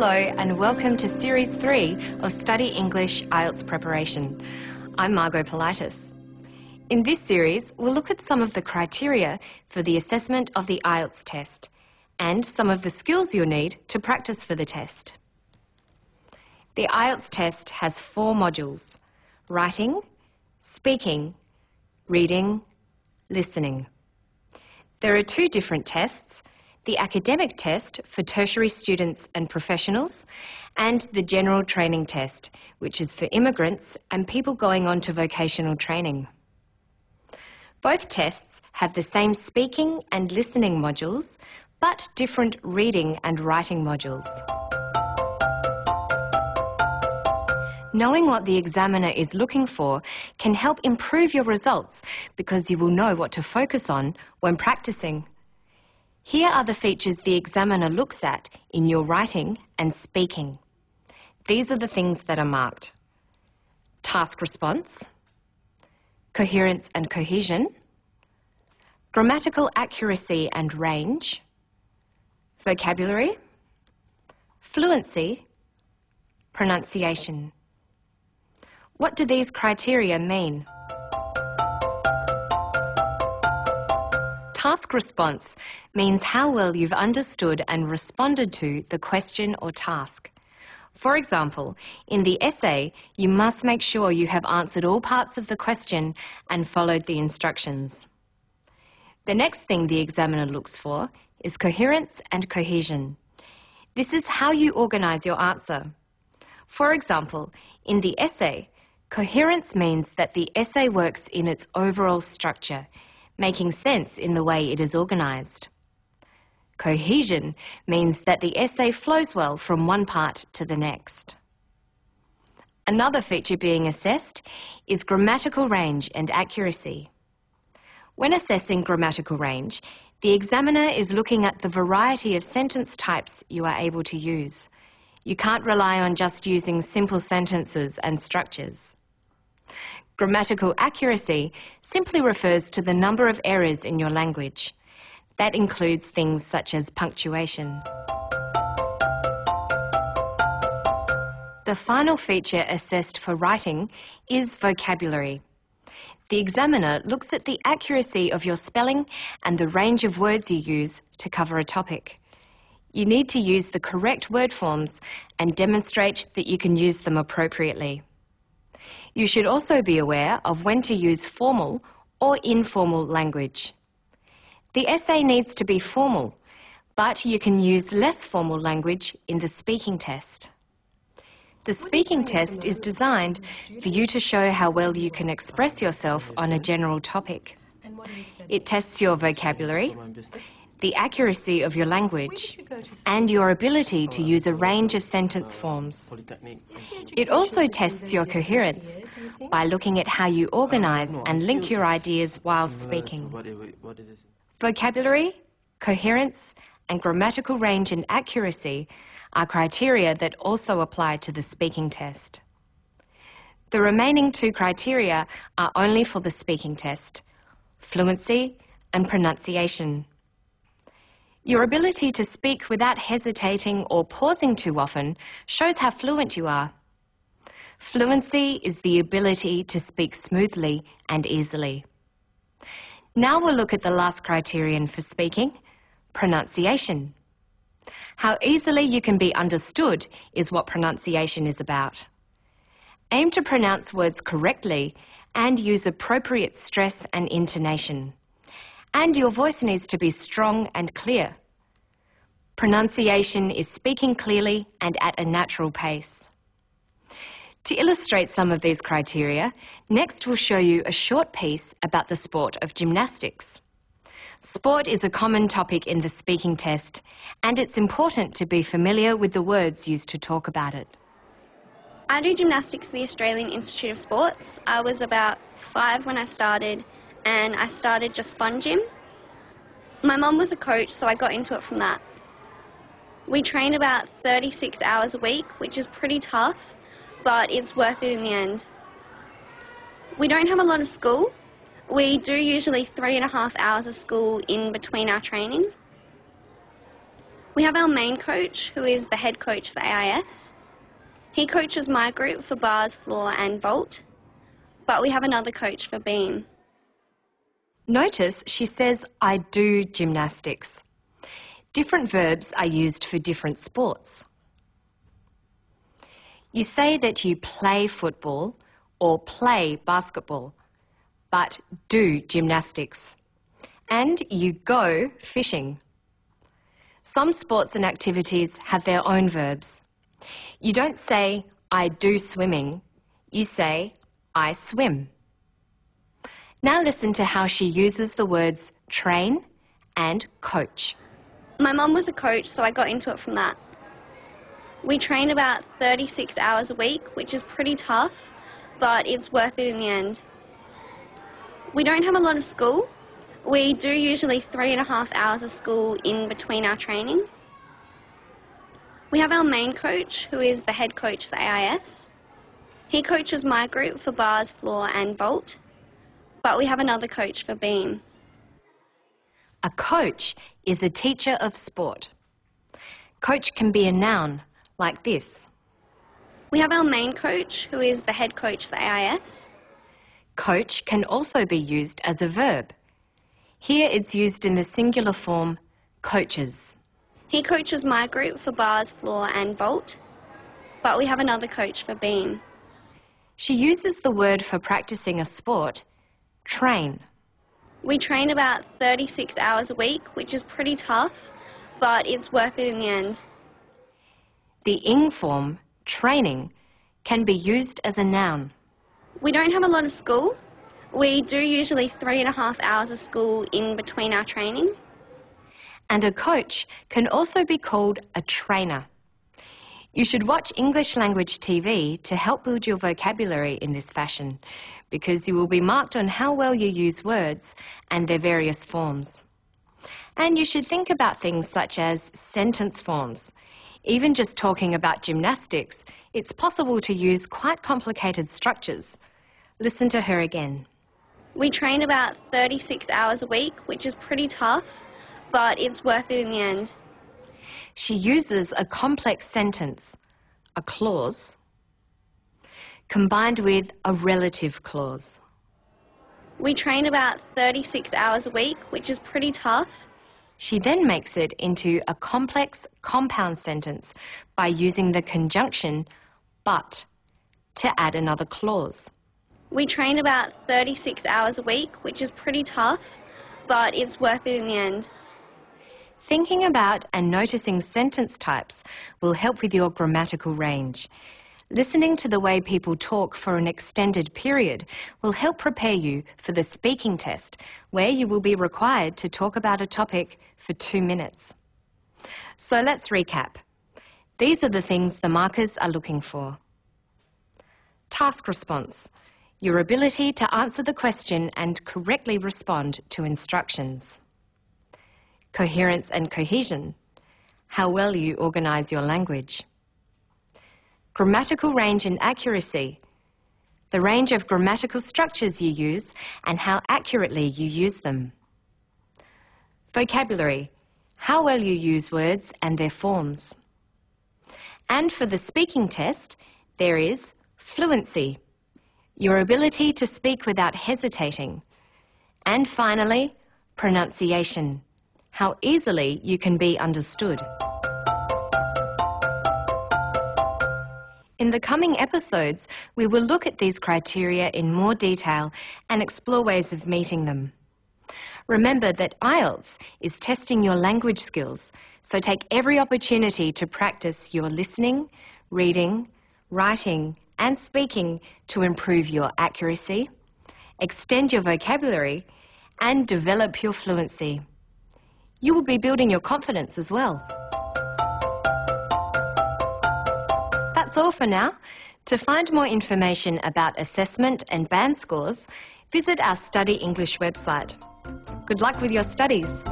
Hello and welcome to Series 3 of Study English IELTS Preparation. I'm Margot Politis. In this series, we'll look at some of the criteria for the assessment of the IELTS test and some of the skills you'll need to practice for the test. The IELTS test has 4 modules: writing, speaking, reading, listening. There are 2 different tests: the academic test for tertiary students and professionals, and the general training test, which is for immigrants and people going on to vocational training. Both tests have the same speaking and listening modules, but different reading and writing modules. Knowing what the examiner is looking for can help improve your results because you will know what to focus on when practicing. Here are the features the examiner looks at in your writing and speaking. These are the things that are marked: task response, coherence and cohesion, grammatical accuracy and range, vocabulary, fluency, pronunciation. What do these criteria mean? Task response means how well you've understood and responded to the question or task. For example, in the essay, you must make sure you have answered all parts of the question and followed the instructions. The next thing the examiner looks for is coherence and cohesion. This is how you organise your answer. For example, in the essay, coherence means that the essay works in its overall structure, making sense in the way it is organised. Cohesion means that the essay flows well from one part to the next. Another feature being assessed is grammatical range and accuracy. When assessing grammatical range, the examiner is looking at the variety of sentence types you are able to use. You can't rely on just using simple sentences and structures. Grammatical accuracy simply refers to the number of errors in your language. That includes things such as punctuation. The final feature assessed for writing is vocabulary. The examiner looks at the accuracy of your spelling and the range of words you use to cover a topic. You need to use the correct word forms and demonstrate that you can use them appropriately. You should also be aware of when to use formal or informal language. The essay needs to be formal, but you can use less formal language in the speaking test. The speaking test is designed for you to show how well you can express yourself on a general topic. It tests your vocabulary, the accuracy of your language, and your ability to use a range of sentence forms. It also tests your coherence by looking at how you organise and link your ideas while speaking. Vocabulary, coherence, and grammatical range and accuracy are criteria that also apply to the speaking test. The remaining 2 criteria are only for the speaking test: fluency and pronunciation. Your ability to speak without hesitating or pausing too often shows how fluent you are. Fluency is the ability to speak smoothly and easily. Now we'll look at the last criterion for speaking: pronunciation. How easily you can be understood is what pronunciation is about. Aim to pronounce words correctly and use appropriate stress and intonation. And your voice needs to be strong and clear. Pronunciation is speaking clearly and at a natural pace. To illustrate some of these criteria, next we'll show you a short piece about the sport of gymnastics. Sport is a common topic in the speaking test, and it's important to be familiar with the words used to talk about it. I do gymnastics at the Australian Institute of Sports. I was about 5 when I started, and I started just fun gym. My mum was a coach, so I got into it from that. We train about 36 hours a week, which is pretty tough, but it's worth it in the end. We don't have a lot of school. We do usually 3.5 hours of school in between our training. We have our main coach, who is the head coach for AIS. He coaches my group for bars, floor and vault, but we have another coach for beam. Notice she says, I do gymnastics. Different verbs are used for different sports. You say that you play football or play basketball, but do gymnastics. And you go fishing. Some sports and activities have their own verbs. You don't say, I do swimming. You say, I swim. Now listen to how she uses the words train and coach. My mum was a coach, so I got into it from that. We train about 36 hours a week, which is pretty tough, but it's worth it in the end. We don't have a lot of school. We do usually 3.5 hours of school in between our training. We have our main coach, who is the head coach for AIS. He coaches my group for bars, floor and vault, but we have another coach for beam. A coach is a teacher of sport. Coach can be a noun, like this. We have our main coach, who is the head coach for AIS. Coach can also be used as a verb. Here it's used in the singular form, coaches. He coaches my group for bars, floor and vault, but we have another coach for beam. She uses the word for practicing a sport, train. We train about 36 hours a week, which is pretty tough, but it's worth it in the end. The ing form, training, can be used as a noun. We don't have a lot of school. We do usually 3.5 hours of school in between our training. And a coach can also be called a trainer. You should watch English language TV to help build your vocabulary in this fashion, because you will be marked on how well you use words and their various forms. And you should think about things such as sentence forms. Even just talking about gymnastics, it's possible to use quite complicated structures. Listen to her again. We train about 36 hours a week, which is pretty tough, but it's worth it in the end. She uses a complex sentence, a clause, combined with a relative clause. We train about 36 hours a week, which is pretty tough. She then makes it into a complex compound sentence by using the conjunction but to add another clause. We train about 36 hours a week, which is pretty tough, but it's worth it in the end. Thinking about and noticing sentence types will help with your grammatical range. Listening to the way people talk for an extended period will help prepare you for the speaking test, where you will be required to talk about a topic for 2 minutes. So let's recap. These are the things the markers are looking for. Task response, your ability to answer the question and correctly respond to instructions. Coherence and cohesion, how well you organise your language. Grammatical range and accuracy, the range of grammatical structures you use and how accurately you use them. Vocabulary, how well you use words and their forms. And for the speaking test, there is fluency, your ability to speak without hesitating. And finally, pronunciation, how easily you can be understood. In the coming episodes, we will look at these criteria in more detail and explore ways of meeting them. Remember that IELTS is testing your language skills, so take every opportunity to practice your listening, reading, writing and speaking to improve your accuracy, extend your vocabulary and develop your fluency. You will be building your confidence as well. That's all for now. To find more information about assessment and band scores, visit our Study English website. Good luck with your studies.